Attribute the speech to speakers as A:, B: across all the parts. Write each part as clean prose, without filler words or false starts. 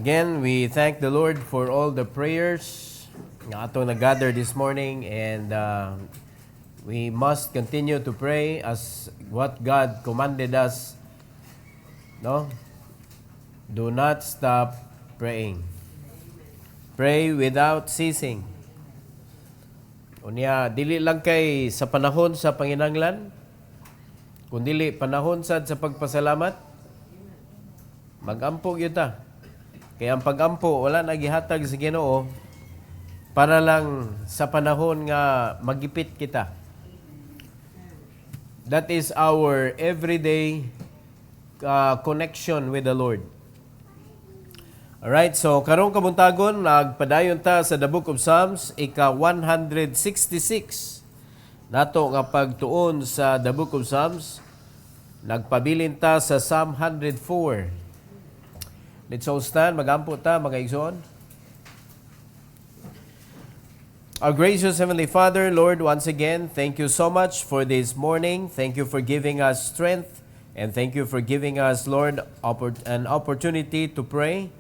A: again, we thank the Lord for all the prayers nga atong nag-gather this morning, and we must continue to pray as what God commanded us. No? Do not stop praying. Pray without ceasing. Unya, dili lang kay sa panahon sa panginanglan, kundili panahon sad sa pagpasalamat, mag-ampo gyud ta. Kaya ang pag-ampo, wala na gihatag sa Ginoo para lang sa panahon nga magipit kita. That is our everyday connection with the Lord. Alright, so karong kabuntagon, nagpadayon ta sa the Book of Psalms, ika-166. Nato nga pagtuon sa the Book of Psalms, nagpabilin ta sa Psalm 104. Let's all stand, magampo ta, mga igsoon. Our gracious Heavenly Father, Lord, once again, thank you so much for this morning. Thank you for giving us strength, and thank you for giving us, Lord, an opportunity to pray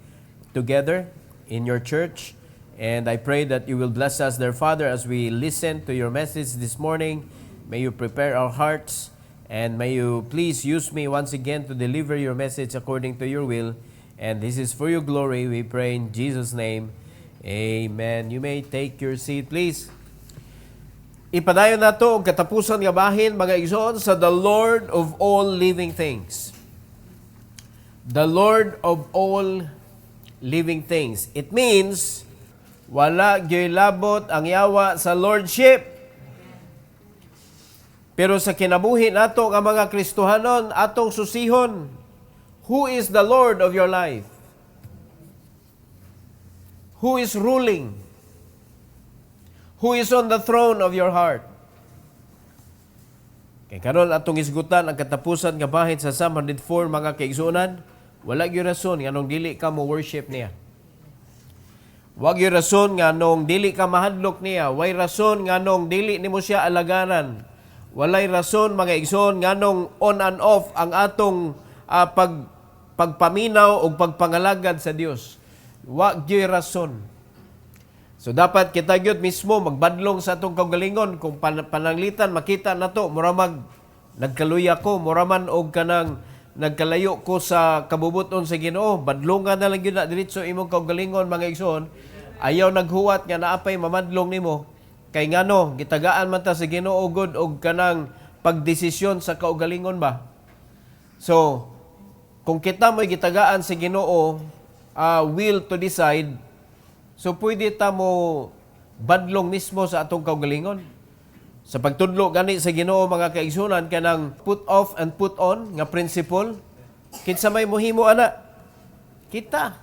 A: together in your church. And I pray that you will bless us, dear Father, as we listen to your message this morning. May you prepare our hearts, and may you please use me once again to deliver your message according to your will. And this is for your glory, we pray in Jesus' name. Amen. You may take your seat, please. Ipadayon na ito ang katapusan nga bahin, mga igsoon, sa the Lord of all living things. The Lord of all living things. It means, wala gyoy labot ang yawa sa Lordship. Pero sa kinabuhi nato nga mga Kristohanon, atong susihon, who is the Lord of your life? Who is ruling? Who is on the throne of your heart? Kay karon atong isgutan ang katapusan nga bahin sa Psalm 104, mga kaigsunan, wala gyud rason nganong dili ka mo worship niya. Wag gyud rason nganong dili ka mahadlok niya, way rason nganong dili nimo siya alagaran. Walay rason, mga igsoon, nganong on and off ang atong pagpaminaw o pagpangalagad sa Dios. Wa gyud rason. So dapat kita gyud mismo magbadlong sa atong kaugalingon kung pananglitan makita nato mura nagkaluya ko, mura man og kanang nagkalayo ko sa kabubuton sa Ginoo, badlongan na lang gyud na diretso imong kaugalingon, mga igsoon. Ayaw naghuwat nga naapay mamadlong nimo kay ngano gitagaan man ta sa Ginoo gud og kanang pagdesisyon sa kaugalingon ba. So kung kita mo'y gitagaan sa Ginoo, will to decide, so pwede ta mo badlong mismo sa atong kaugalingon. Sa pagtudlo gani sa Ginoo, mga kaigsunan, kanang put off and put on nga principle, kinsa may mohimo ana? Kita.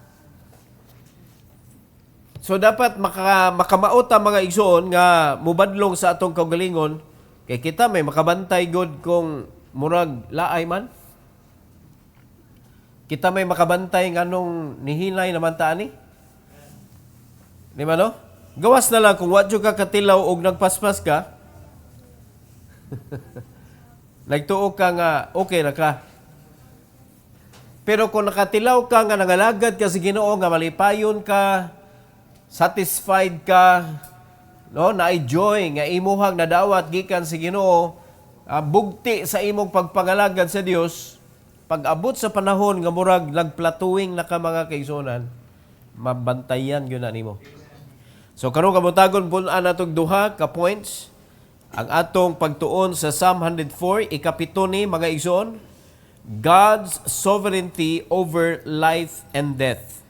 A: So dapat makamauta, mga igsoon, nga mubadlong sa atong kaugalingon, kay kita may makabantay god kung murag laay man. Kita may makabantay nganong nihinay naman ta ani. Di ba no? Gawas na lang kung wadyo ka katilaw og nagpaspas ka. Nagtuo ka nga okay na ka. Pero kung nakatilaw ka nga nangalagad ka sa Ginoo, nga malipayon ka, satisfied ka, no, naay joy nga imuhang nadawat gikan sa Ginoo, bugti sa imong pagpangalagad sa Dios, pag-abot sa panahon nga murag nagplatuwing na ka, mga kaigsunan, mabantayan yun na nimo. So karong kabutagon punan atong duha ka points. Ang atong pagtuon sa Psalm 104, ikapito ni, mga igsoon, God's sovereignty over life and death.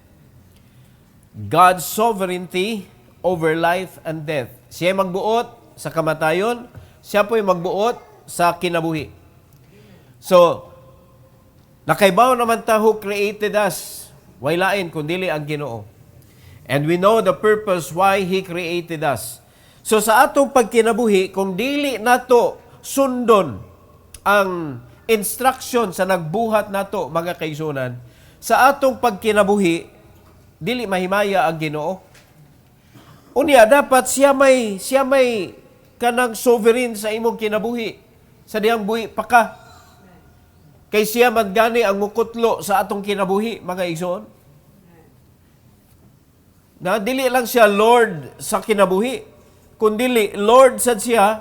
A: God's sovereignty over life and death. Siya magbuot sa kamatayon, siya po'y magbuot sa kinabuhi. So, nakaibaw naman ta who created us. Way lain kundili ang Ginoo. And we know the purpose why He created us. So sa atong pagkinabuhi, kung dili nato sundon ang instruction sa nagbuhat nato, mga kaigsunan, sa atong pagkinabuhi, dili mahimaya ang Ginoo. Unya dapat siya may kanang sovereign sa imong kinabuhi. Sa diyang buhi pa ka. Kay siya man gani ang mukutlo sa atong kinabuhi, mga igsoon. Na dili lang siya Lord sa kinabuhi, kundi Lord sad siya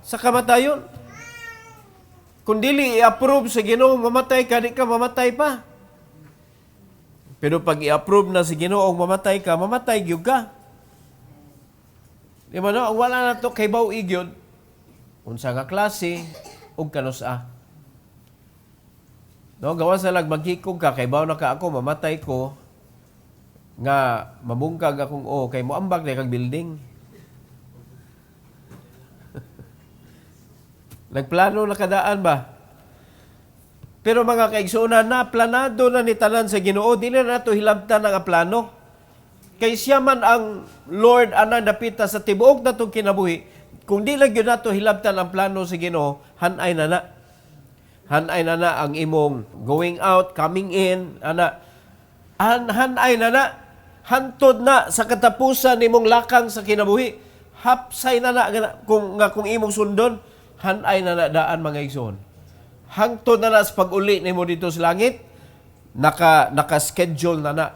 A: sa kamatayon. Kung dili i-approve sa Ginoo mamatay ka, di ka mamatay pa. Pero pag i-approve na si Ginoo mamatay ka, mamatay gyud ka. Di ba no? Wala na to kay baw igyod. Unsa nga klase ug kanusa. No, gawa sa lag maghikog ka kay baw na ka ako mamatay ko nga mabungkag akong kay moambag na kag building. Nagplano na kadaan ba? Pero mga kaigsunan na planado na ni tanan sa Ginoo, dili na nato hilabtan ang plano. Kay siya man ang Lord anang dapita sa tibuok natong kinabuhi. Kung di lang yun nato hilabtan ang plano sa Ginoo, hanay na na. Hanay na na ang imong going out, coming in, hanay na na. Hantod na sa katapusan nimong lakang sa kinabuhi. Hapsay na na kung imong sundon, hanay na na daan mga igsoon. Hangtod na na sa pag-uli nimo dito sa langit, naka-schedule na na.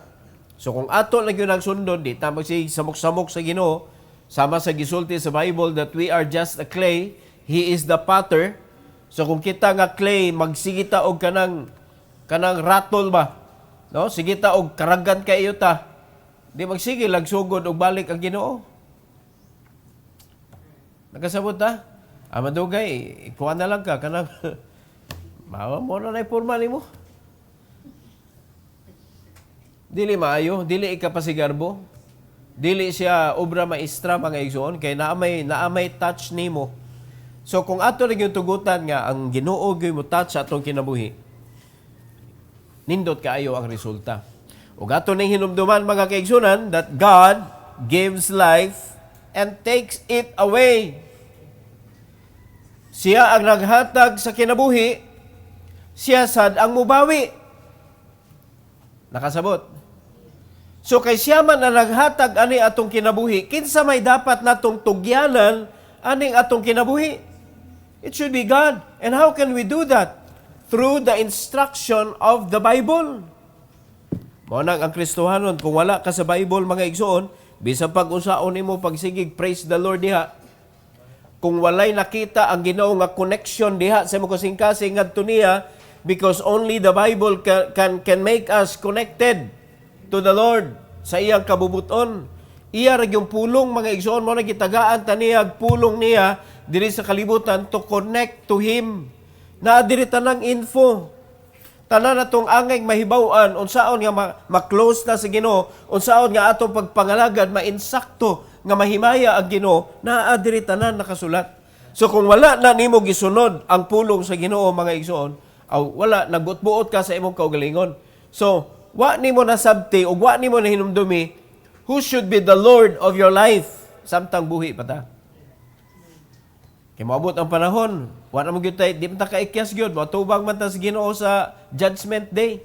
A: So kung ato lang yun ang sundon, di ta samok-samok sa Ginoo, sama sa gisulti sa Bible that we are just a clay, He is the potter. So kung kita nga clay, magsigita og kanang ratol ba? No? Sigita og karagan kayo ta. Di magsige lang sugod og balik ang Ginoo. Nakasabot ta? Madugay, ikuha na lang ka kanang mawa mo na forma nimo. Dili maayo, dili ikapasigarbo. Dili siya obra maestra mga igsoon kay naamay touch nimo. So kung ato rin yung tugutan nga ang Ginoo gyud mo touch sa atong kinabuhi, nindot kaayo ang resulta. Ug ato ning hinumduman mga kaigsunan that God gives life and takes it away. Siya ang naghatag sa kinabuhi, siya sad ang mubawi. Nakasabot. So kay siya man ang naghatag ani atong kinabuhi, kinsa may dapat natong tugyanan aning atong kinabuhi? It should be God. And how can we do that? Through the instruction of the Bible. Mao nang ang Kristohanon, kung wala ka sa Bible mga igsoon, bisan pag-usaon nimo pagsigig praise the Lord diha. Kung walay nakita ang Ginoo nga connection diha sa imong kasing-kasing ngadto niya, because only the Bible can make us connected to the Lord sa iyang kabubuton. Iya ra yung pulong mga igsoon mo na gitagaan taniyag pulong niya diri sa kalibutan to connect to Him. Na diri tanang info. Tanan natong angay mahibaw-an unsaon nga ma-close na sa Ginoo, unsaon nga atong pagpangalagad mainsakto nga mahimaya ang Ginoo, naa diri tanan nakasulat. So kung wala na nimo gisunod ang pulong sa Ginoo mga igsoon, wala nagbuot-buot ka sa imong kaugalingon. So wa nimo nasabti ug wa nimo na hinumdumi who should be the Lord of your life samtang buhi pa ta. Kay maabot ang panahon, wa na mo gyud tay di man ta kaikyas gyud, matubang man ta sa Ginoo sa Judgment Day.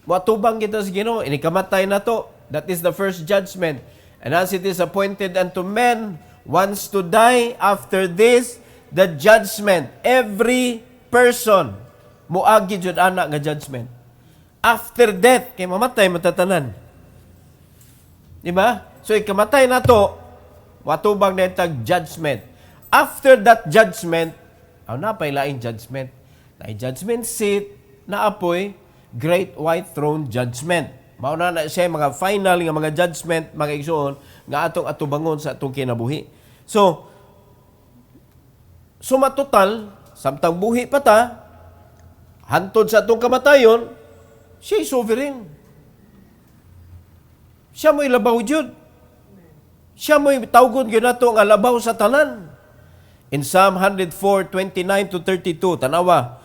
A: Matubang kita sa Ginoo, inikamatay na to. That is the first judgment. And as it is appointed unto men once to die, after this the judgment. Every person moagi jud ana nga judgment. After death, kay mamatay matatanan. Di ba? So ikamatay na to, watubang na itag judgment. After that judgment, napay laing judgment. Na judgment seat, naapoy great white throne judgment. Mauna na siya mga final nga mga judgment, mga igsoon, nga atong atubangon sa atong kinabuhi. So matotal, samtang buhi pa ta, hantod sa atong kamatayon, siya sovereign. Siya mo'y labaw jud. Siya mo'y tawgon gyud nato nga labaw sa tanan. In Psalm 104:29-32, tanawa,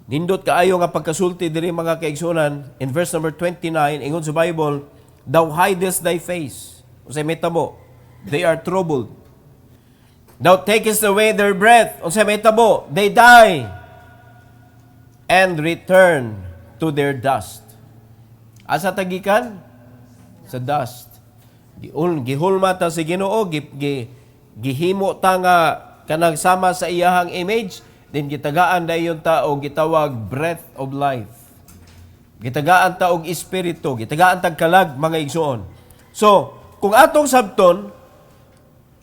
A: nindot kaayo nga pagkasulti diri mga kaigsunan, in verse number 29, ingon sa Bible, thou hidest thy face. Unsay metabo? They are troubled. Thou takest away their breath. Unsay metabo? They die and return to their dust. Asa tagikan? Sa dust. Gihulma ta si Ginoo, gihimo ta nga kanang sama sa iyahang image, then gitagaan dayon ta og gitawag breath of life. Gitagaan ta og espiritu, gitagaan tag kalag mga igsoon. So, kung atong sabton,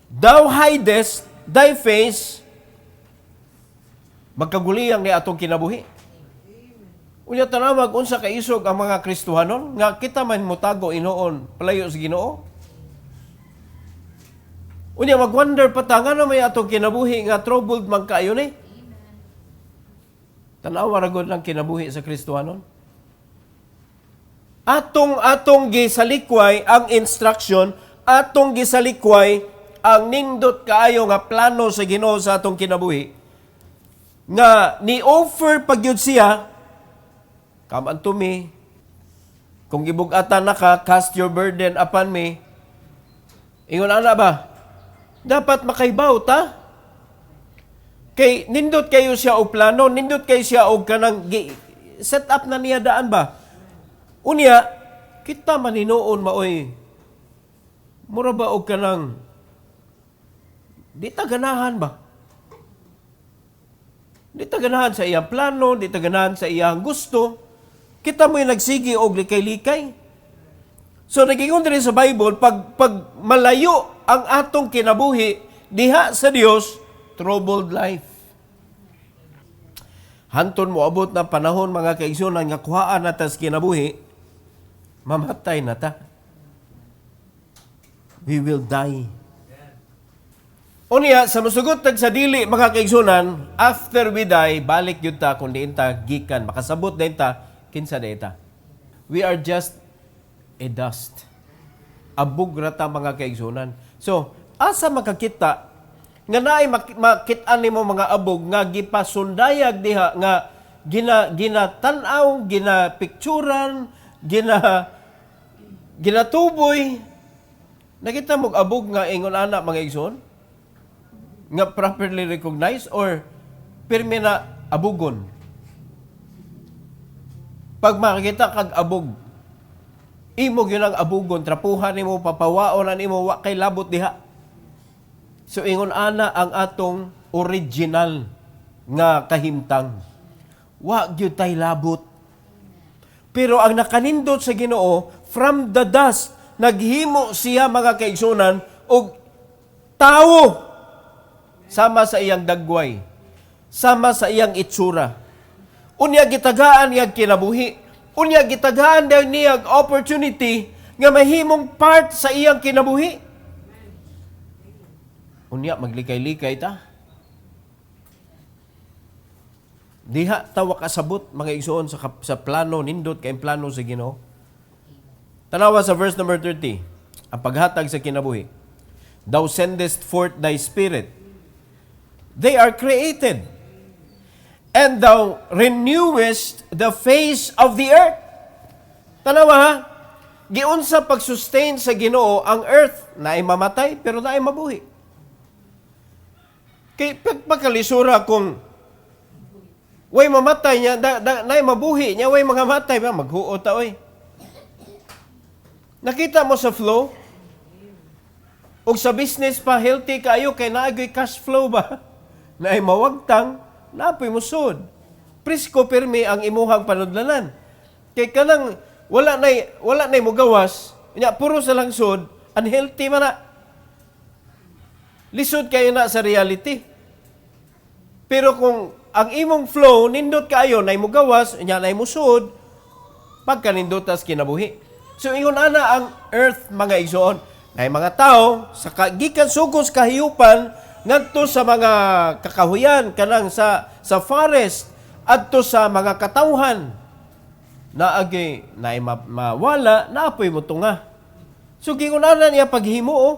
A: thou hidest thy face, magkaguliyang ni atong kinabuhi. Unya tanawag unsa ka isog ang mga Kristohanon nga kita man motago inoon palayo sa Ginoo. Unya mag-wonder pa ta nga may atong kinabuhi nga troubled man kaayo ni. Tanawa ra gud lang kinabuhi sa Kristohanon. Atong gisalikway ang instruction, atong gisalikway ang nindot kaayo nga plano sa Ginoo sa atong kinabuhi. Nga ni-offer pagyud siya, come unto me. Kung gibug-atan na ka, cast your burden upon me. Ingon ana ba? Dapat makaibaw ta. Kay nindot kayo siya og plano, nindot kayo siya og kanang set up na niya daan ba? Unya, kita maninoon maoy. Mura ba og kanang di ta ganahan ba? Di ta ganahan sa iyang plano, di ta ganahan sa iyang gusto. Kita mo'y nagsigi og likay-likay. So, nagingon din sa Bible, pag malayo ang atong kinabuhi, diha sa Dios, troubled life. Hanton mo abot na panahon, mga kaigsunan, nga kuhaan na ta sa kinabuhi, mamatay na ta. We will die. Unya, sa musugot tag sa dili, mga kaigsunan, after we die, balik yun ta, kung diin ta, gikan, makasabot din ta, kinsa din ta. We are just a dust. Abog rata mga kaigsunan. So, asa makakita, nga naay makitaan nimo mga abog, nga gipasundayag diha, nga ginatanaw, ginapicturan, ginatuboy. Nakita mo abog nga ingon ana mga igsoon? Nga properly recognized or pirmi na abugon. Pag makikita kag abog, imo gyud ang abugon, trapuhan nimo, papawaon na nimo, wa kay labot diha. So ingon ana ang atong original nga kahimtang. Wa gyud tay labot. Pero ang nakanindot sa Ginoo, from the dust, naghimo siya mga kaigsunan og tawo sama sa iyang dagway, sama sa iyang itsura. Unya gitagaan niya kinabuhi. Unya gitagaan daw niya opportunity nga mahimong part sa iyang kinabuhi. Unya maglikay-likay ta. Diha tawa kasabot mga igsoon sa plano nindot kay plano sa Ginoo. Tanawa sa verse number 30. Ang paghatag sa kinabuhi. Thou sendest forth thy spirit. They are created. And thou renewest the face of the earth. Tanawa ha? Giunsa pag-sustain sa Ginoo ang earth na ay mamatay pero na ay mabuhi. Kay pagkalisura kung way mamatay niya, na ay mabuhi niya, way mga matay, maghuot ta oy. Nakita mo sa flow? O sa business pa, healthy kayo, kay naagoy cash flow ba? Na ay mawagtang, naapoy mo sud. Prisko pirmi ang imuhang panudlanan. Kay kanang wala nay mo gawas, nya puro sa lang sud, unhealthy man na. Lisod kayo na sa reality. Pero kung ang imong flow nindot kayo nay mo gawas, nya nay mo sud, pagka nindotas kinabuhi. So ingon ana ang earth mga igsoon, nay mga tao sa gikan sugos kahiyupan ngadto sa mga kakahuyan kanang sa forest adto sa mga katawhan naagi nay mawala naapoy mo tunga. So gingon ana niya paghimo oh.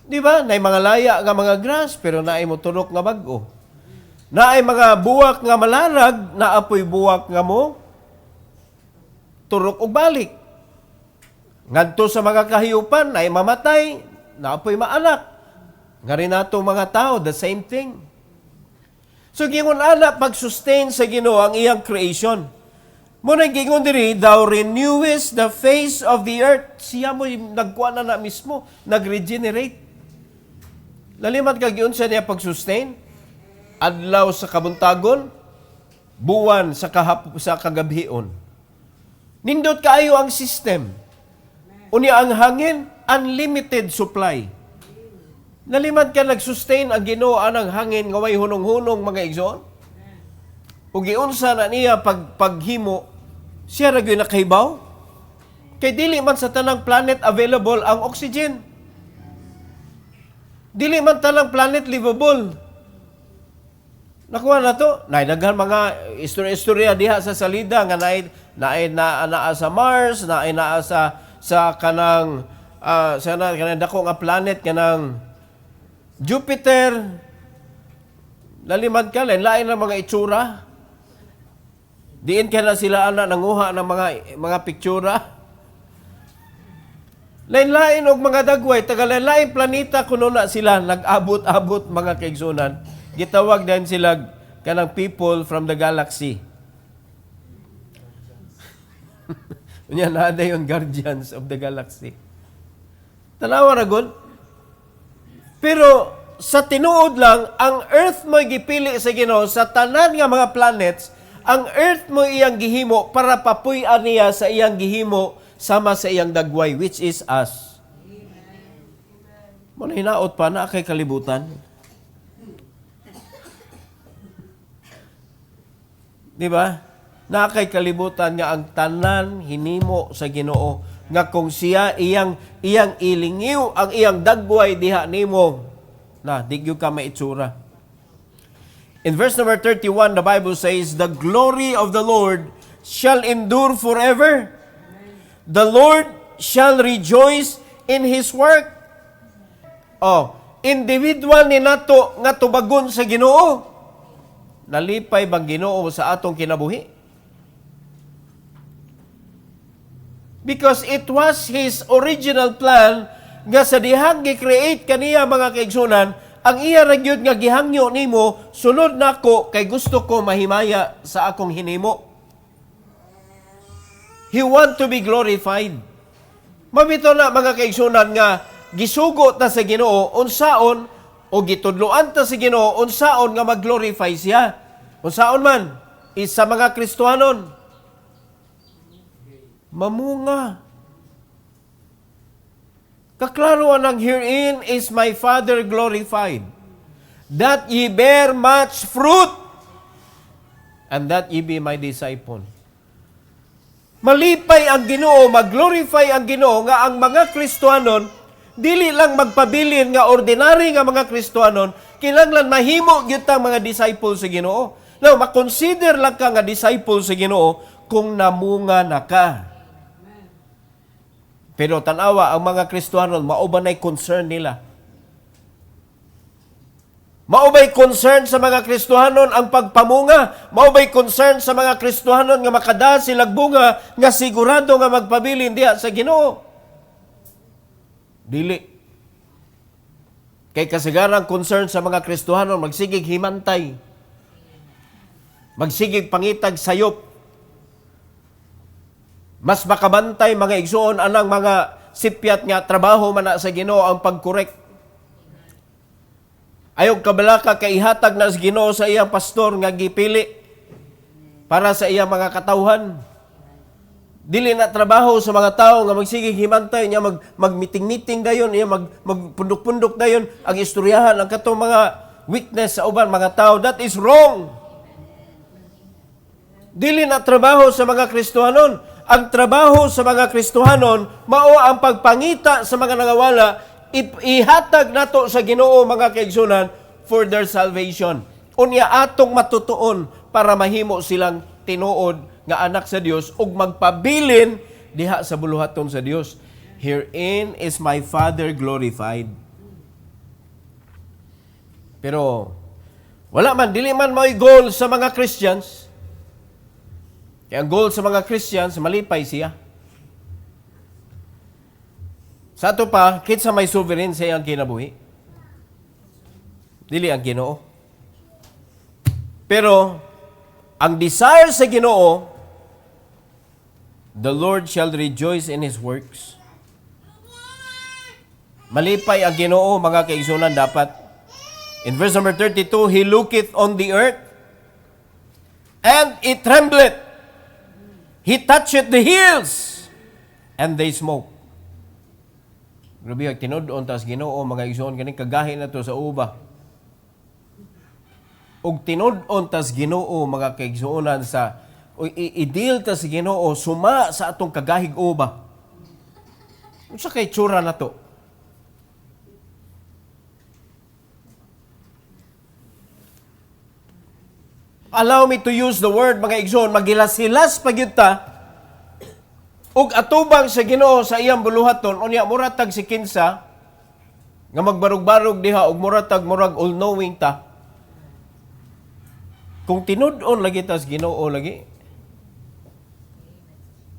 A: Di ba? Nay mga laya nga mga grass pero naay mo tunok nga bag-o. Naay mga buwak nga malarag, naapoy buwak nga mo turok og balik. Ngadto sa mga kahiyupan ay mamatay, naapoy maanak. Nga rin nato mga tao, the same thing. So gingon ana pag-sustain sa Ginoo ang iyang creation. Muna gingon diri, thou renewest the face of the earth. Siya mo nagkuha na mismo, nag-regenerate. Lalimat ka giunsa niya pag-sustain. Adlaw sa kabuntagon, buwan sa kagabhion. Nindot kaayo ang system. Unya ang hangin, unlimited supply. Nalimad ka nag-sustain ang Ginoo anang hangin nga way hunong-hunong mga igsoon. Ug giunsa na niya paghimo, siya ra gyud nakahibaw. Kay dili man sa tanang planet available ang oxygen. Dili man tanang planet livable. Nakuha na to. Daghan mga istorya diha sa salida nga naay naa sa Mars, naay naa sa kanang kanang dako nga planet kanang Jupiter. Nalimad ka lain ang mga itsura. Diin ka na sila nanguha ng mga piktura. Lain-lain og mga dagway, taga-lain planeta kuno na sila nag-abot-abot mga kaigsunan. Gitawag din sila kanang people from the galaxy. Unya na yung guardians of the galaxy. Tanawa ra gud. Pero sa tinuod lang, ang Earth mo gipili sa Ginoo sa tanan nga mga planets, ang Earth mo iyang gihimo para papuy-an niya sa iyang gihimo sama sa iyang dagway, which is us. Muna hinaot pa na kay kalibutan. Di ba? Na kay kalibutan nga ang tanan hinimo sa Ginoo nga kung siya iyang ilingiw ang iyang dagway diha nimo na digyo ka maitsura. In verse number 31, the Bible says, "The glory of the Lord shall endure forever. The Lord shall rejoice in His work." Individual ni nato nga tubagon sa Ginoo. Nalipay bang Ginoo sa atong kinabuhi? Because it was His original plan nga sa dihang gi-create kaniya mga kaigsunan, ang iya ra gyud nga gihangyo nimo, sunod nako kay gusto ko mahimaya sa akong hinimo. He want to be glorified. Mabito na mga kaigsunan nga gisugo ta sa Ginoo unsaon o gitudloan ta sa Ginoo unsaon nga mag-glorify siya. Unsaon man isa mga Kristiyanon mamunga. Kaklaro ang herein is my Father glorified, that ye bear much fruit, and that ye be my disciple. Malipay ang Ginoo, mag-glorify ang Ginoo nga ang mga Kristiyanon dili lang magpabilin nga ordinary nga mga Kristiyanon, kinahanglan mahimo gyud tang mga disciple sa Ginoo. Now, makonsider lang ka nga disciple sa Ginoo kung namunga na ka. Pero tanawa ang mga Kristiyanon, maubanay concern nila. Maubay concern sa mga Kristiyanon ang pagpamunga. Maubay concern sa mga Kristiyanon nga makada silang bunga nga sigurado nga magpabilin diha sa Ginoo. Dili. Kay kasagaran concern sa mga Kristiyanon, magsigig himantay. Magsigig pangitag sayop. Mas makabantay mga igsoon anang mga sipyat nga trabaho man na sa Ginoo ang pagkorek. Ayog kabalaka kay ihatag na sa Ginoo sa iyang pastor nga gipili para sa iyang mga katawhan. Dili na trabaho sa mga tao nga magsigig himantay niya magmiting-miting dayon, niya magpundok-pundok dayon ang istoryahan ang katong mga weakness sa uban mga tao. That is wrong. Dili na trabaho sa mga Kristiyanon. Ang trabaho sa mga Kristiyanon mao ang pagpangita sa mga nangawala, ihatag nato sa Ginoo mga kaigsunan for their salvation. Unya atong matutuon para mahimo silang tinuod nga anak sa Dios ug magpabilin diha sa buluhaton sa Dios. Herein is my Father glorified. Pero wala man, dili man may goal sa mga Christians. Kaya ang goal sa mga Christians, malipay siya. Sa ato pa, kitsa may sovereign sa iyang kinabuhi. Dili ang Ginoo. Pero, ang desire sa Ginoo, the Lord shall rejoice in His works. Malipay ang Ginoo, mga kaigsunan dapat. In verse number 32, He looketh on the earth, and it trembleth. He toucheth the hills, and they smoke. Grabe ang tinud-on tas Ginoo mga igsoon kani kagahi na to sa uba. Og tinud-on tas Ginoo mga kaigsuonan sa i-deal tas Ginoo suma sa atong kagahig uba. Unsa kay tsura na to? Allow me to use the word mga igsoon, magilas-hilas pagyud ta. Ug atubang sa Ginoo sa iyang buluhaton unya muratag si kinsa nga magbarog-barog diha ug muratag murag all-knowing ta. Kung tinud-on lagi tas Ginoo lagi.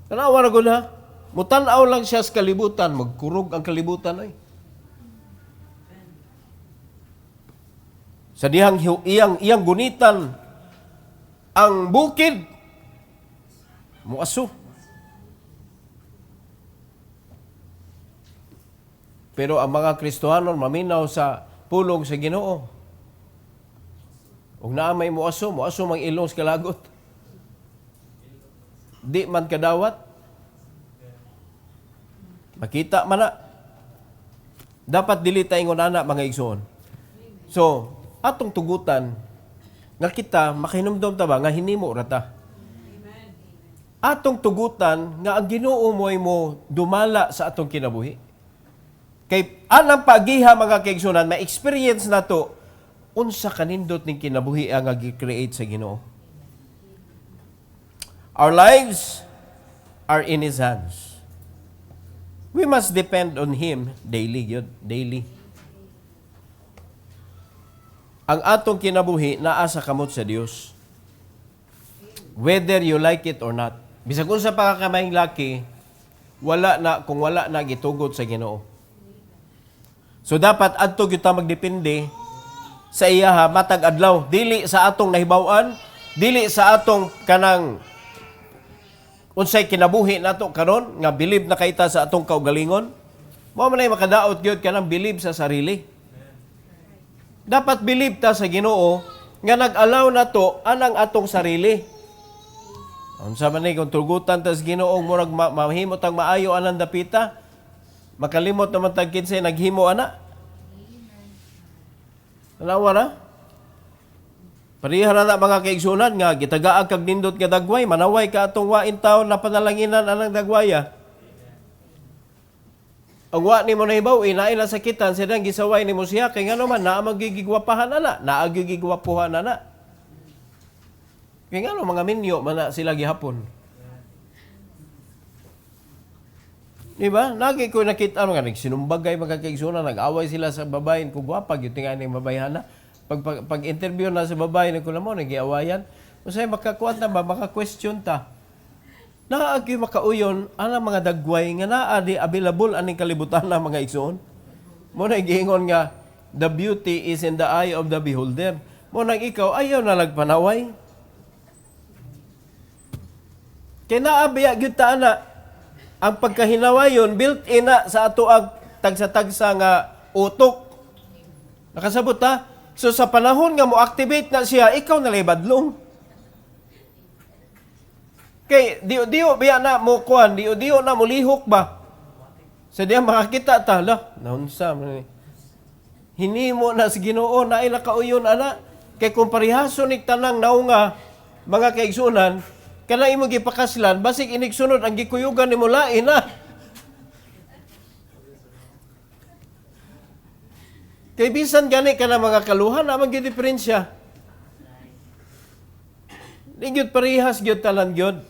A: Tanawa ra gud ha. Mutan-aw lang siya sa kalibutan, magkurog ang kalibutan ay. Sa dihang iyang gunitan ang bukid muaso. Pero ang mga Kristohanon maminaw sa pulong sa Ginoo. Ug naa may muaso mang ilong sa kalagot. Di man kadawat. Makita man na. Dapat dili ta ingon ana mga igsoon. So, atong tugutan nga kita makahinumdom ta ba nga hinimo ra ta. Atong tugutan nga ang Ginoo mo'y mo dumala sa atong kinabuhi. Kay anang pagiha mga kaigsunan, ma-experience na to, unsa kanindot ning kinabuhi ang gi-create sa Ginoo. Our lives are in His hands. We must depend on Him daily, yun, daily. Ang atong kinabuhi naa sa kamot sa Dios. Whether you like it or not. Bisag unsa pa ka kamayng laki, kung wala na gitugot sa Ginoo. So dapat adto kita magdepende sa iya ha, matag adlaw, dili sa atong nahibaw-an, dili sa atong kanang unsay kinabuhi nato karon nga believe na kaita sa atong kaugalingon. Mao man ay makadaot gyud kanang believe sa sarili. Dapat believe ta sa Ginoo nga nag-allow nato anang atong sarili. Unsa man ni kung tugutan ta sa Ginoo murag mahimot ang maayo anang dapita, makalimot naman tag kinsay naghimo ana. Tanawa na? Parihara na mga kaigsunan nga gitagaag kag nindot nga dagway, manaway ka atong wain taon na panalanginan anang dagwaya. Ang wa nimo nahibaw inaila sakitan sidang gisaway nimo siya kay ngano man naa magigigwapahan ana, naa gigigwapuhan ana. Kay ngano mga minyo man na sila gihapon. Diba? Lagi ko nakita nga nagsinumbagay mga kaigsunan, nag-away sila sa babae kung gwapa gyud nga ning babayhana. Pag interview na sa babae ko na mo nagiawayan. Usay makakuan ta ba maka-question ta. Naagi makauyon ana mga dagway nga naa di available aning kalibutan na mga igsoon. Mo na giingon nga the beauty is in the eye of the beholder. Mo nang ikaw ayaw na nagpanaway. Kay naa biya gyud ta ana ang pagkahinawayon built-in na sa ato ang tagsa-tagsa nga utok. Nakasabot ta? So sa panahon nga mo activate na siya, ikaw na badlong. Kay diyo biya na mo kuan, diyo na mo lihok ba? Sa diya makakita ta la, naunsa man. Hinimo na sa Ginoo na ay nakauyon ana. Kay kung parihason nig tanang naunga mga kaigsunan, kana imo gipakaslan basig inigsunod ang gikuyugan nimo lain na. Kay bisan gani kana mga kaluhan amang gyud diferensya. Di gyud parehas gyud talan gyud.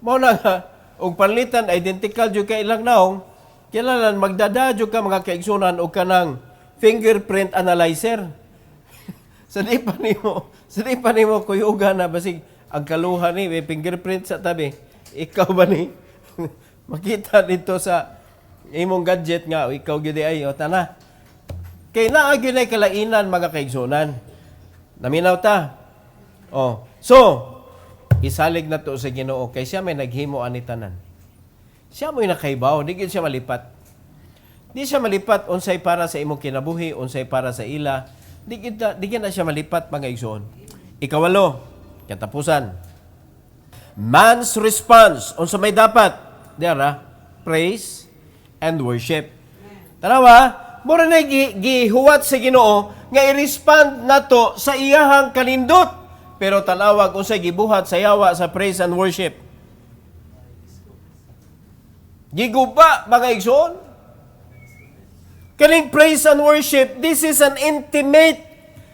A: Mao na nga og panlitan identical jud kay ilang naong kinahanglan magdada jud ka mga kaigsunan og kanang fingerprint analyzer. Sa di pa nimo kuyugan na basig ang kaluhan ni may fingerprint sa tabi. Ikaw ba ni? Makita dito sa imong gadget nga, ikaw gyud ay o tana. Kay naa gyud ay kalainan mga kaigsunan. Naminaw ta. Oh. So, isalig na to sa Ginoo kay siya may naghimo ani tanan. Siya mo'y nakaibaw, di gyud siya malipat. Di siya malipat unsay para sa imong kinabuhi, unsay para sa ila. Di gyud na siya malipat mga igsoon. Ikawalo, katapusan. Man's response unsa may dapat? Dara, praise and worship. Tanawa, mura na gihuwat sa Ginoo nga i-respond nato sa iyahang kanindot. Pero tanawag unsay gibuhat sa yawa sa praise and worship. Giguba mga igsoon. Kaning praise and worship, this is an intimate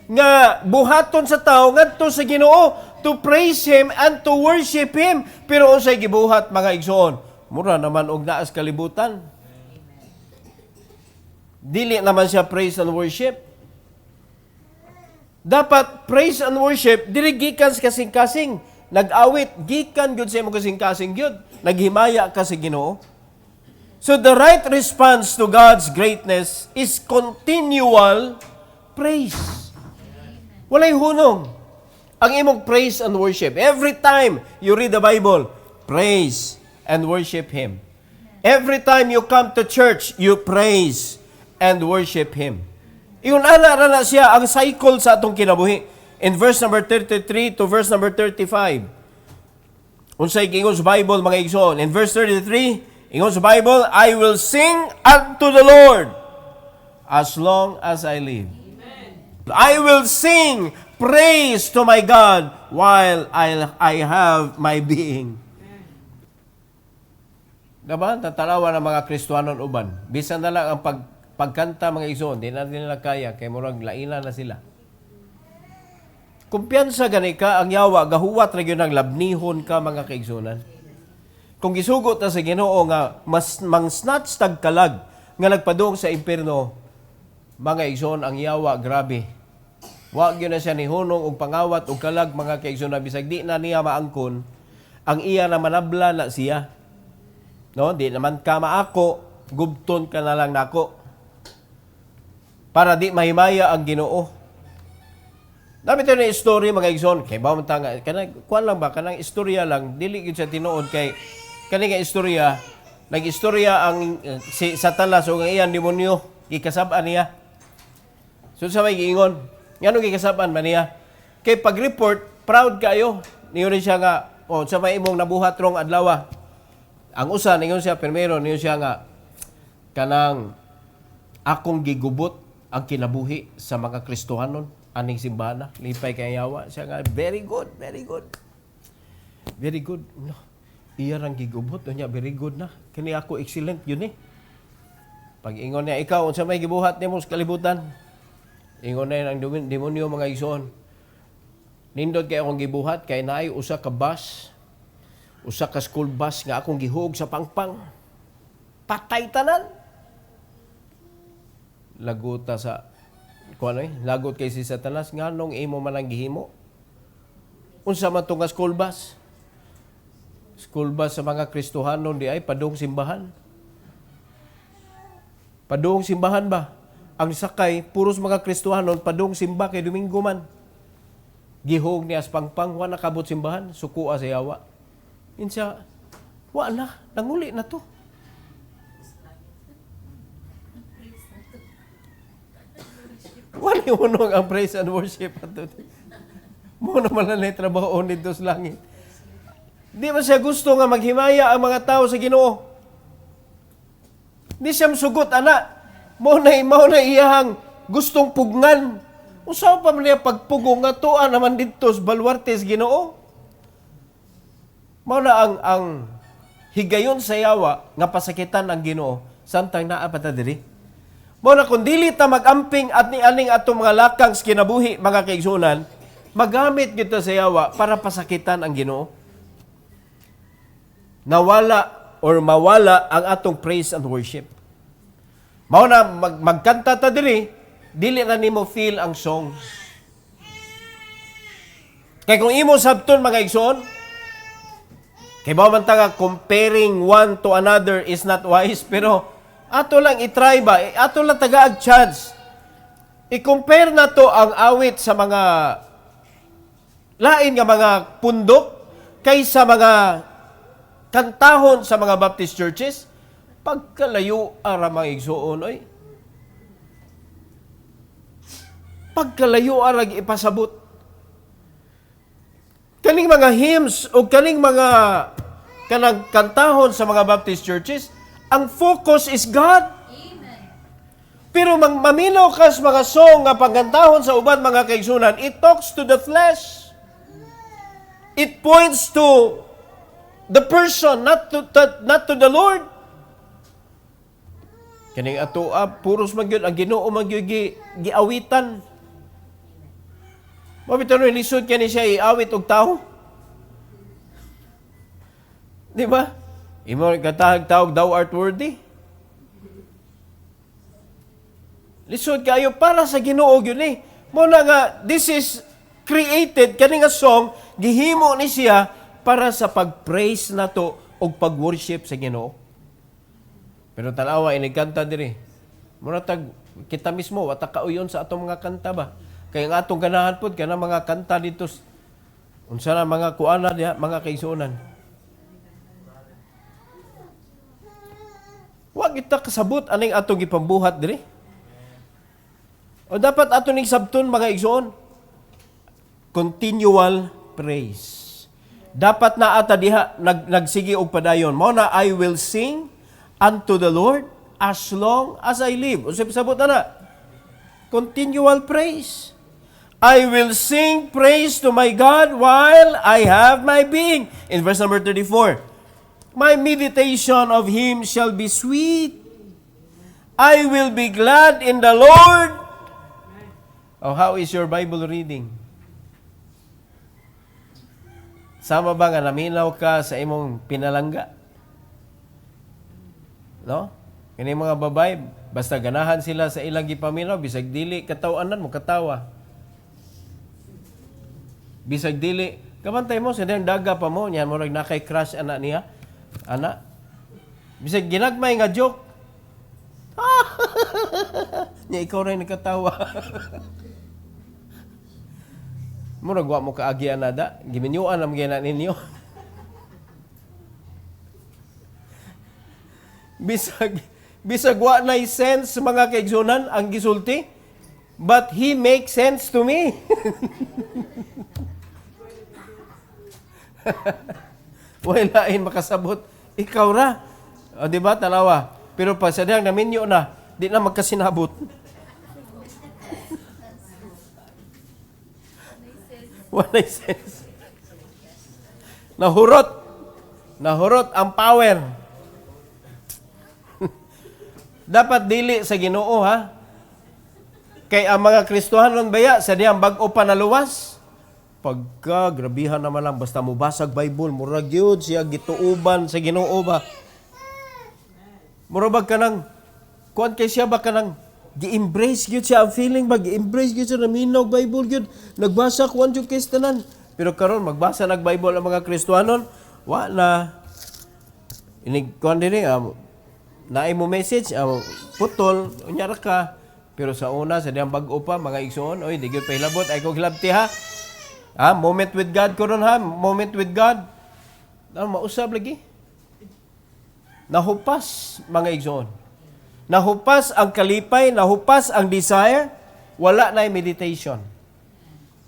A: nga buhaton sa tao ngadto sa Ginoo to praise Him and to worship Him. Pero unsay gibuhat mga igsoon? Mura naman og naas kalibutan. Dili naman siya praise and worship. Dapat praise and worship dili gikan sa kasing-kasing. Nag-awit gikan gyud sa imong kasing-kasing gyud. Naghimaya ka sa Ginoo. So the right response to God's greatness is continual praise. Walay hunong ang imong praise and worship. Every time you read the Bible, praise and worship Him. Every time you come to church, you praise and worship Him. Iyon ana siya ang cycle sa atong kinabuhi. In verse number 33 to verse number 35. Unsay giingon sa Bible mga igsoon? In verse 33, ingon sa Bible, I will sing unto the Lord as long as I live. Amen. I will sing praise to my God while I have my being. Diba? Tatalawa ng mga Kristiyanon uban. Bisan na lang ang pagkanta mga igsoon, di na nila kaya, kay murag laila na sila. Kumpiyansa gani ka, ang yawa, gahuwat na yun ang labnihon ka mga kaigsunan. Kung gisugot na sa Ginoo nga, mas mang-snatch tagkalag nga nagpadung sa impierno, mga igsoon, ang yawa, grabe. Wag yun na siya ni hunong og pangawat og kalag mga kaigsunan, bisag di na niya maangkon, ang iya na manabla na siya. No, di naman ka maako, gubton ka na lang nako. Para di mahimaya ang Ginoo. Dami tayo na istorya mga igsoon. Kay ba tanga kuan lang ba kanang istorya lang dili gyud sa tinuod kay kani nga istorya nag-istorya ang si Satanas o ang iyang demonyo gikasab-an niya. So sa may giingon, ngano gikasab-an man niya? Kay pag-report proud kayo. Niyo rin siya nga sa may imong nabuhat rong adlaw. Ang usa ningon siya primero niyo siya nga kanang akong gigubot ang kinabuhi sa mga Kristohanon aning simbahan. Lipay kay yawa siya nga very good, very good. Very good. No. Iya rang gigubot niya very good na. Kini ako excellent yun eh. Pag ingon niya ikaw unsa may gibuhat nimo sa kalibutan? Ingon na ang demonyo mga igsoon. Nindot kay akong gibuhat kay naay usa ka bus, usa ka school bus nga akong gihug sa pangpang. Patay tanan. Laguta sa lagot kay si Satanas nganong imo man ang gihimo. Unsa man tong school bus? School bus sa mga Kristohanon di ay padung simbahan. Padung simbahan ba? Ang sakay puros mga Kristohanon padung simba kay Domingo man. Gihog niya sa pangpang wa nakabot simbahan, sukuha sa yawa. Insa wa na, nanguli na to. Wala yung ang praise and worship. Muna man na trabaho dito sa langit. Di ba siya gusto nga maghimaya ang mga tao sa Ginoo? Di siya masugot, ana. Mauna iyahang gustong pugnan. Usaw pa man niya pagpugong nga tuan naman dito sa balwartes Ginoo. Mauna ang higayon sa yawa nga pasakitan ang Ginoo. Samtang naa pa ta diri. Muna kung dili ta mag-amping at ni-aning atong mga lakang sa kinabuhi, mga kaigsunan, magamit kita sa yawa para pasakitan ang Ginoo. Nawala or mawala ang atong praise and worship. Mauna magkanta ta diri, dili na nimo feel ang song. Kay kung imo sabton mga igsoon, kay ba man ta nga comparing one to another is not wise, pero ato lang i-try ba? Ato lang tagaag chance. I-compare na to ang awit sa mga lain nga mga pundok kaysa mga kantahon sa mga Baptist churches. Pagkalayo ara mga igsoon, oy. Pagkalayo ara ipasabot. Kaning mga hymns o kaning mga kanang kantahon sa mga Baptist churches, ang focus is God.
B: Amen.
A: Pero maminaw kas mga song nga pagkantahon sa uban mga kaigsunan, it talks to the flesh. It points to the person, not to the Lord. Kaning ato puros magyud ang Ginoo magyud giawitan. Mabitaw ni lisod kani siya iawit og tao. Di ba? Imo katahag tawag thou art worthy. Lisod kayo para sa Ginoo gyud ni. Mo na nga this is created kani nga song gihimo ni siya para sa pag-praise nato og pag-worship sa Ginoo. Pero tanawa inigkanta diri. Mura tag kita mismo wata kauyon sa atong mga kanta ba. Kay nga atong ganahan pod kana mga kanta dito unsa na mga kuana diha mga kaigsuonan. Wa kita kasabot aning atong gipambuhat diri. O dapat ato ning sabton mga igsoon, continual praise. Dapat na ata diha nagsigi og padayon. Mao na I will sing unto the Lord as long as I live. Unsa sabot na? Continual praise. I will sing praise to my God while I have my being. In verse number 34, my meditation of Him shall be sweet. I will be glad in the Lord. Oh, how is your Bible reading? Sama ba nga naminaw ka sa imong pinalangga? No? Kini mga babay, basta ganahan sila sa ilang gipaminaw, bisag dili katawanan mo katawa. Bisag dili, kamantay mo, sa daga pa mo, niyan mo nakay crush anak niya. Anak. Bisag ginagmay nga joke. Nya ikaw rin nakatawa. Murag wa mo kaagi anada, giminyuan am gina ninyo. bisag wa nay sense mga kaigsunan ang gisulti, but he makes sense to me. Walain makasabot, ikaw ra. O di ba tanawa? Pero pa sa dihang naminyo na, di na magkasinabot. Walay sense. Nahurot ang power. Dapat dili sa Ginoo ha. Kay ang mga Kristohanon baya sa diyang bag-o pa naluwas. Pagka grabihan naman lang basta mo basag Bible, murag gyud siya gituuban sa Ginoo ba. Murag ka nang kuan kay siya ba ka nang gi-embrace gyud siya ang feeling ba, gi-embrace gyud siya na minaw Bible gyud, nagbasa kuan jud kay tanan. Pero karon magbasa nag Bible ang mga Kristohanon, wa na inig kuan dinhi naay mo message putol unya ra ka. Pero sa una sa diyang bag-o pa mga igsoon, oy di gyud pahilabot ay ko hilabti ha. Moment with God karon ha, moment with God. Mausab lagi. Nahupas mga igsoon. Nahupas ang kalipay, nahupas ang desire, wala na yung meditation.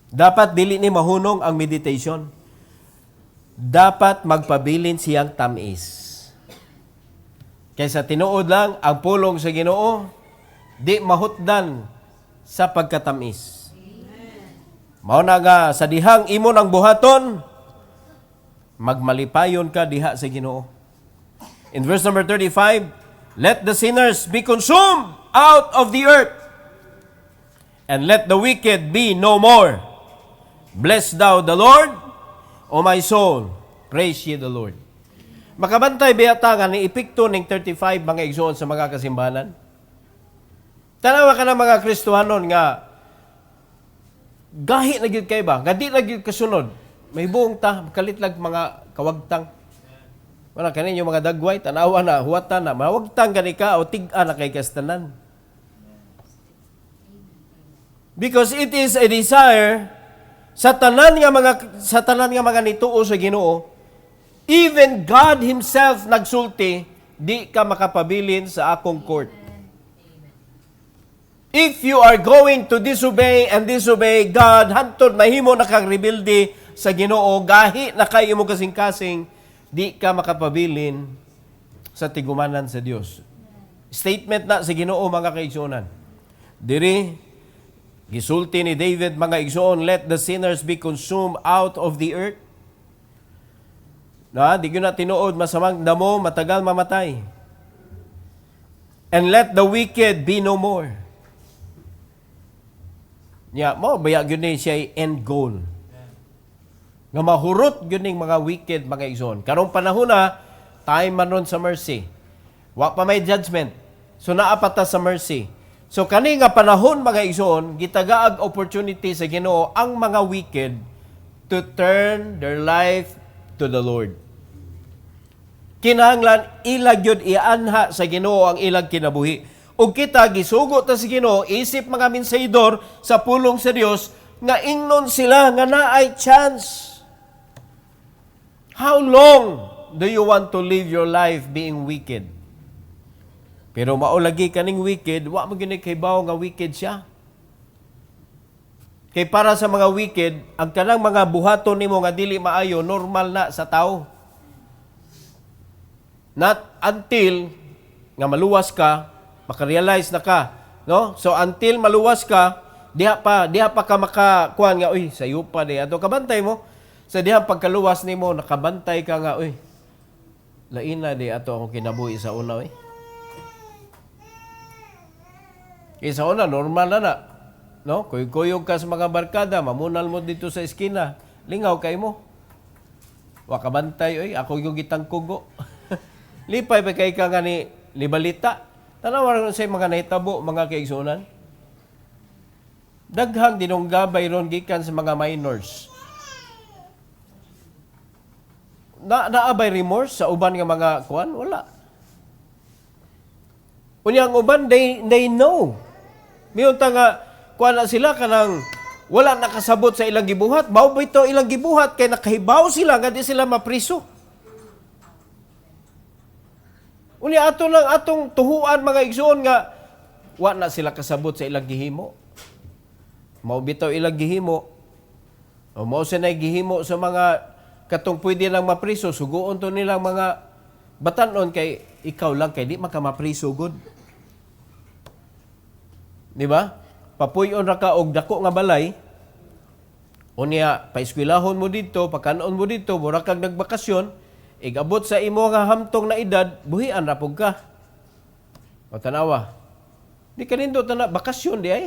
A: Dapat dili ni mahunong ang meditation. Dapat magpabilin siyang tamis. Kaysa tinuod lang ang pulong sa Ginoo, di mahutdan sa pagkatamis. Mao na nga sa dihang imo ng buhaton, magmalipayon ka diha sa Ginoo. In verse number 35, let the sinners be consumed out of the earth, and let the wicked be no more. Bless thou the Lord, O my soul, praise ye the Lord. Makabantay biyata nga ni epekto ning 35 mga igsoon sa mga kasimbanan. Tanawa ka na mga Kristohanon nga gahi na gyud kay ba, nga di na gyud kasunod. May buong ta kalitlag mga kawagtang. Wala kanin yung mga dagway, tanawa na, huwata na, mawagtang gani ka o tig-a na kay kastanan. Because it is a desire sa tanan nga mga nituo sa Ginoo, even God Himself nagsulti, di ka makapabilin sa akong court. If you are going to disobey and disobey God, hantod mahimo na kang rebelde sa Ginoo, gahi na kay imo kasing-kasing, di ka makapabilin sa tigumanan sa Dios. Statement na sa Ginoo mga kaigsuonan. Diri gisulti ni David mga igsoon, let the sinners be consumed out of the earth. Na, di na tinuod masamang damo matagal mamatay. And let the wicked be no more. Ya, mo baya gyud ni siya end goal. Nga mahurot gyud ning mga wicked mga igsoon. Karong panahon na time man ron sa mercy. Wa pa may judgment. So naapata sa mercy. So kani nga panahon mga igsoon, gitagaag opportunity sa Ginoo ang mga wicked to turn their life to the Lord. Kinahanglan ilag yun ianha sa Ginoo ang ilag kinabuhi. Ug kita gisugo ta sa Ginoo, isip mga mensahidor sa pulong sa Dios nga ingnon sila nga naay chance. How long do you want to live your life being wicked? Pero maulagi kaning wicked, wa mo gyud kaybaw nga wicked siya. Kay para sa mga wicked, ang kanang mga buhaton nimo nga dili maayo normal na sa tao. Not until nga maluwas ka, makarealize na ka, no? So until maluwas ka, diha pa ka makakuan nga uy, sayo pa di ato kabantay mo. Sa diha pagkaluwas nimo nakabantay ka nga uy. Laina di ato akong kinabuhi sa una uy. Sa una normal na. No? Kuyog ka sa mga barkada, mamunal mo dito sa eskina, lingaw kay mo. Wa kabantay oy, ako yung gitangkugo. Lipay pa kay ka nga ni libalita. Tanaw sa mga nahitabo, mga kaigsunan. Daghang dinunggabay ron gikan sa mga minors. Naabay remorse sa uban nga mga kuan? Wala. Unya ang uban, they know. Miyon ta nga, kuan na sila kanang wala nakasabot sa ilang gibuhat. Mao ba ito ilang gibuhat kay nakahibaw sila nga di sila mapriso. Unya ato lang atong tuhuan mga igsoon nga wa na sila kasabot sa ilang gihimo. Mao bitaw ilang gihimo. O mao sa nay gihimo sa mga katong pwede lang mapriso, suguon to nilang mga batanon kay ikaw lang kay di makamapriso gud. Di ba? Papuyon ra ka og dako nga balay. Unya paeskwelahon mo dito, pakanon mo dito, mura kag nagbakasyon. Igabot sa imo nga hamtong na edad, buhian ra pug ka. O tanawa. Di ka nindot na bakasyon di ay.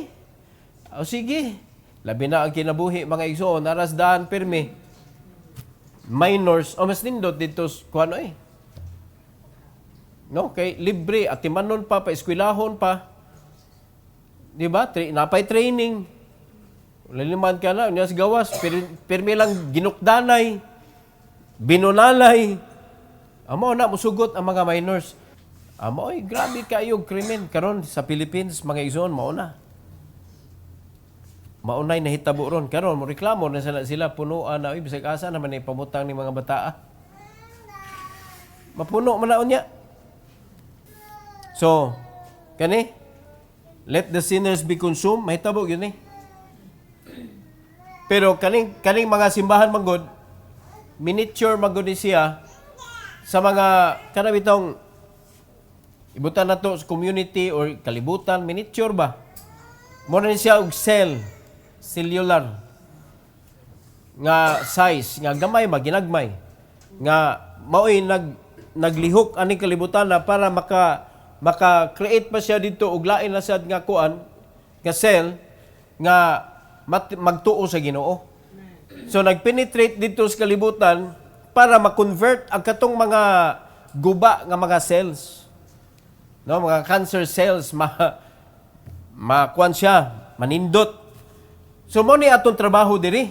A: O sige. Labi na ang kinabuhi mga igsoon, aras daan pirmi. Minors, o mas nindot dito kuano eh. No, kay libre at timanon pa, paeskwelahon pa. Di ba? Napay training. Laliman ka na, unyas gawas, pirmi lang ginukdanay, binunalay. Amo na, musugot ang mga minors. Amo, grabe kayo krimen. Karon sa Philippines, mga igsoon, mauna. Maunay na hitabo ron. Karon, mo reklamo na sila punuan na, bisag asa naman ay pamutang ni mga bataa. Mapuno man na unya. So, kani, let the sinners be consumed, mahitabo yun eh. Pero kaning mga simbahan magod, miniature magod ni siya sa mga kanabitong ibutan na to sa community or kalibutan, miniature ba? Muna ni siya og cellular nga size, nga gamay ba, ginagmay. Nga mao'y naglihok aning kalibutan na para maka-create pa siya dito og lain na sad nga kuan, nga cell nga magtuo sa Ginoo. So nagpenetrate dito sa kalibutan para ma-convert ang katong mga guba nga mga cells. No, mga cancer cells kuan siya, manindot. So mo ni atong trabaho diri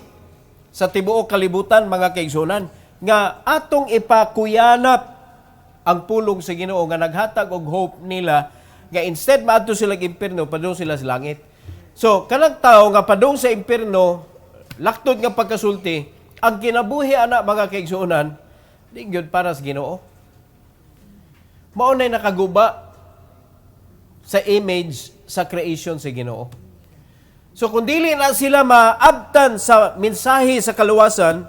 A: sa tibuok kalibutan mga kaigsunan nga atong ipakuyanap ang pulong sa Ginoo nga naghatag og hope nila nga instead maadto sila sa impierno, padung sila sa langit. So, kanang tao nga padung sa impierno, laktod nga pagkasulti, ang kinabuhi ana mga kaigsuonan, di gyud para sa Ginoo. Mao nay nakaguba sa image sa creation sa Ginoo. So kung dili na sila maabtan sa mensahe sa kaluwasan,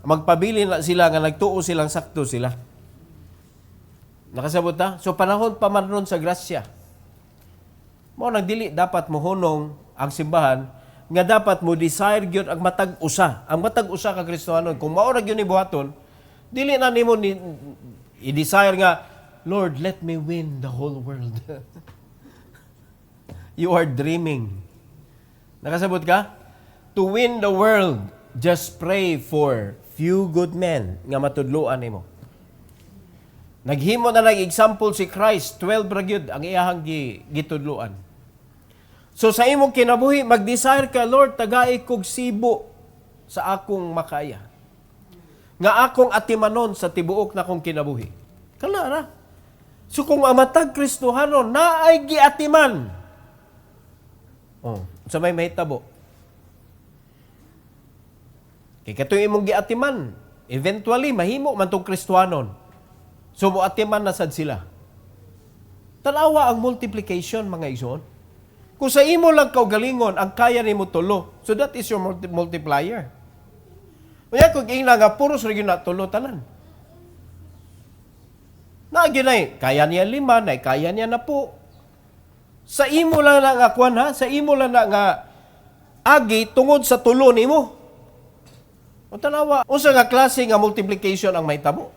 A: magpabili na sila nga nagtuo silang sakto sila. Nakasabot ta? So panahon pa man ron sa grasya. Mao nang dili dapat mohunong ang simbahan nga dapat mo desire gyud ang matag usa. Ang matag usa ka Kristohanon kung mao ra gyud ni buhaton, dili na nimo ni i-desire nga, Lord, let me win the whole world. You are dreaming. Nakasabot ka? To win the world, just pray for few good men nga matudloan nimo. Naghimo na nag-example si Christ, 12 ra gyud ang iyahang gitudloan. So sa imong kinabuhi, mag-desire ka, Lord, tagay kog sibo sa akong makaya. Nga akong atimanon sa tibuok na kong kinabuhi. Kala ra. So kung amatag Kristohano, naay giatiman. Sa may mahitabo. Kaya katoy imong giatiman, eventually, mahimo man tong Kristohanon. So, muatiman na sad sila. Tanawa ang multiplication, mga igsoon. Kung sa imo lang kaugalingon, ang kaya ni mo tulo. So, that is your multiplier. Kaya kung ina nga, puros rin na tulo tanan. Naginay, kaya niya 5, kaya niya 10. Sa imo lang na nga, kwan ha? Sa imo lang na nga, agi, tungod sa tulo ni mo. O tanawa, unsa nga klase nga multiplication ang may tabo?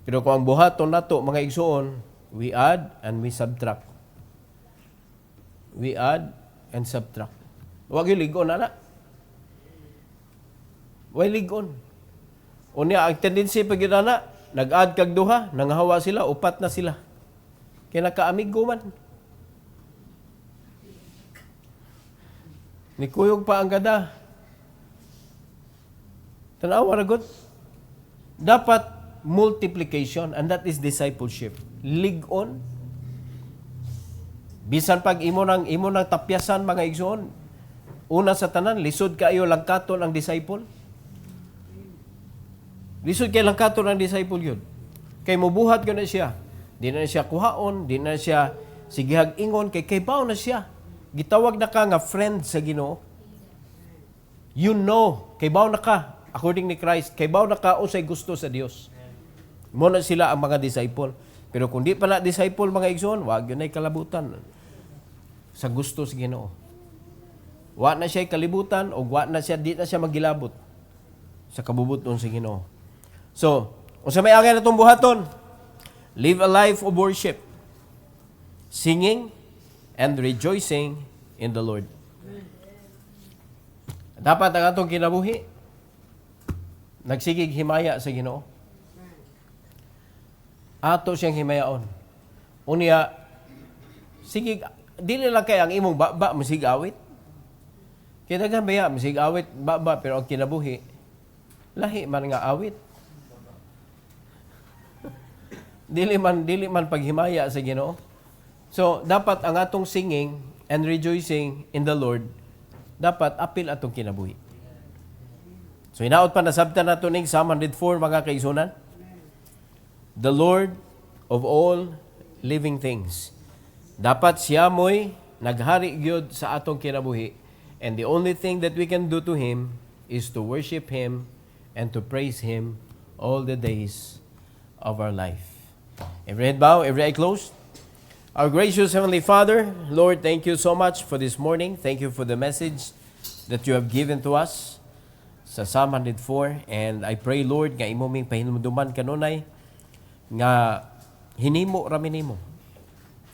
A: Pero kung ang buhaton nato mga igsoon, we add and we subtract. We add and subtract. Huwag yung ligon, ana. Huwag ligon. Unya, ang tendency pag yun, ana, nag-add kag duha, nangahawa sila, upat na sila. Kaya nakaamigo man. Nikuyog pa ang gada. Tanawa na good. Dapat multiplication, and that is discipleship. Ligon. Bisan pag imo nang tapyasan mga igsoon, una sa tanan, lisod kaayo langkaton ang disciple. Lisod kay langkaton ang disciple yun. Kay mubuhat ko na siya. Di na siya kuhaon, di na siya sigihag ingon, kay baw na siya. Gitawag na ka nga friend sa Ginoo. You know, kay baw na ka, according ni Christ, kay baw na ka usay gusto sa Dios. Muna sila ang mga disciple. Pero kung di pala disciple mga igsoon, wag yun ay kalabutan sa gusto sa Ginoo. Wa na siya kalibutan o di na siya magilabot sa kabubuton sa Ginoo. So, kung sa may angay na itong buhaton, live a life of worship, singing and rejoicing in the Lord. Dapat ang atong kinabuhi, nagsigig himaya sa Ginoo. Ato siyang himayaon. Unya, sige, dili lang kay ang imong baba, masig awit. Kaya daghan baya, masig awit, baba, pero ang kinabuhi, lahi man nga awit. dili man paghimaya sa Ginoo. So, dapat ang atong singing and rejoicing in the Lord, dapat apil atong kinabuhi. So, hinaot pa nasabtan nato ning Psalm 104, mga kaigsunan. The Lord of all living things. Dapat siya mo'y naghari gyud sa atong kinabuhi. And the only thing that we can do to Him is to worship Him and to praise Him all the days of our life. Every head bow, every eye closed. Our gracious Heavenly Father, Lord, thank you so much for this morning. Thank you for the message that you have given to us sa Psalm 104. And I pray, Lord, nga imo ming pahinumduman kanunay, nga hinimo rami nimo.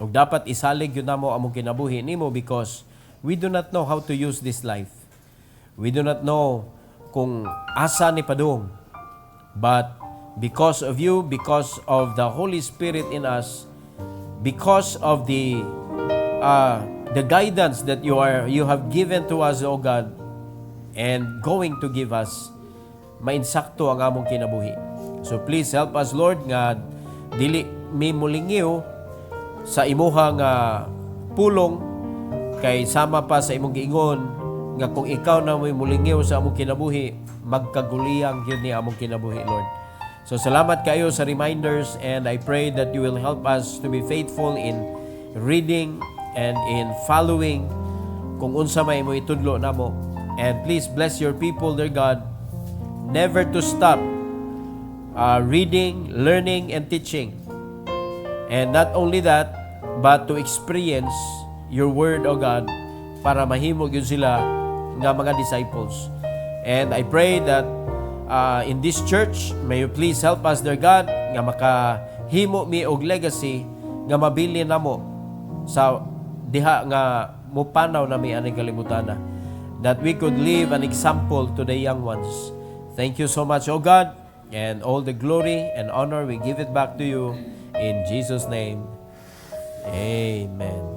A: Ug dapat isalig yun namo among kinabuhi nimo because we do not know how to use this life. We do not know kung asa ni padung. But because of you, because of the Holy Spirit in us, because of the guidance that you have given to us, O God, and going to give us, mainsakto ang among kinabuhi. So please help us, Lord, nga dili mi mulingiw sa imuhang pulong kay sama pa sa imong giingon nga kung ikaw na may mulingiw sa among kinabuhi, magkaguliyang yun ni among kinabuhi, Lord. So salamat kayo sa reminders, and I pray that you will help us to be faithful in reading and in following kung unsa may mo itudlo namo. And please bless your people, dear God, never to stop reading, learning, and teaching. And not only that, but to experience your word, O God, para mahimo gyud sila nga mga disciples. And I pray that in this church, may you please help us, dear God, nga makahimo mi og legacy nga mabili namo sa diha nga mupanaw na mi aning kalibutan, that we could leave an example to the young ones. Thank you so much, O God, and all the glory and honor we give it back to you in Jesus' name. Amen.